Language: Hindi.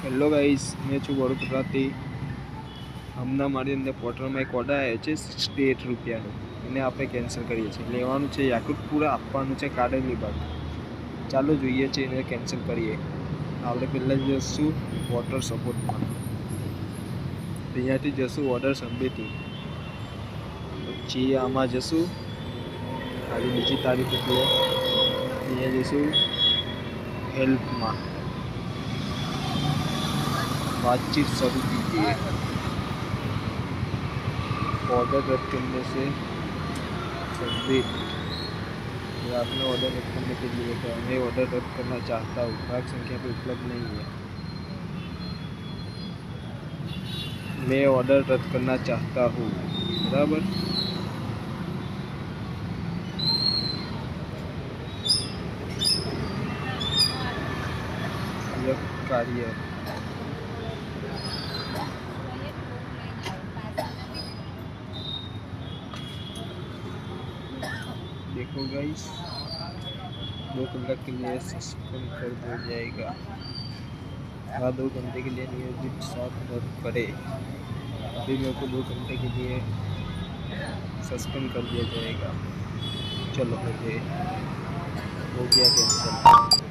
હેલો ગાઈસ, મેં છું વડોદરાથી. હમણાં મારી અંદર પોર્ટલમાં એક ઓર્ડર આવ્યો છે 68 રૂપિયાનો. એને આપણે કેન્સલ કરીએ છીએ. લેવાનું છે યાકુતપુરા, આપવાનું છે કારેલીબાગ. ચાલો જોઈએ છે એને કેન્સલ કરીએ. આપણે પહેલાં જઈશું વોટર સપોર્ટમાં, અહીંયાથી જશું ઓર્ડર સબમિટિંગ, પછી આમાં જશું ખાલી બીજી તારીખ એટલે અહીંયા જઈશું હેલ્પમાં, बातचीत शुरू कीजिए. ऑर्डर रद्द करने से सबमिट. आपने ऑर्डर रद्द करने के लिए कहा, मैं ऑर्डर रद्द करना चाहता हूँ, ग्राहक संख्या पर उपलब्ध नहीं है. मैं ऑर्डर रद्द करना चाहता हूँ. बराबर. यह कार्य देखो गाइस, 2 घंटे के लिए सस्पेंड कर दिया जाएगा. हाँ, 2 घंटे के लिए नियोजित 7 रद्द करे. अभी मेरे को 2 घंटे के लिए सस्पेंड कर दिया जाएगा. चलो मुझे हो गया कैंसिल.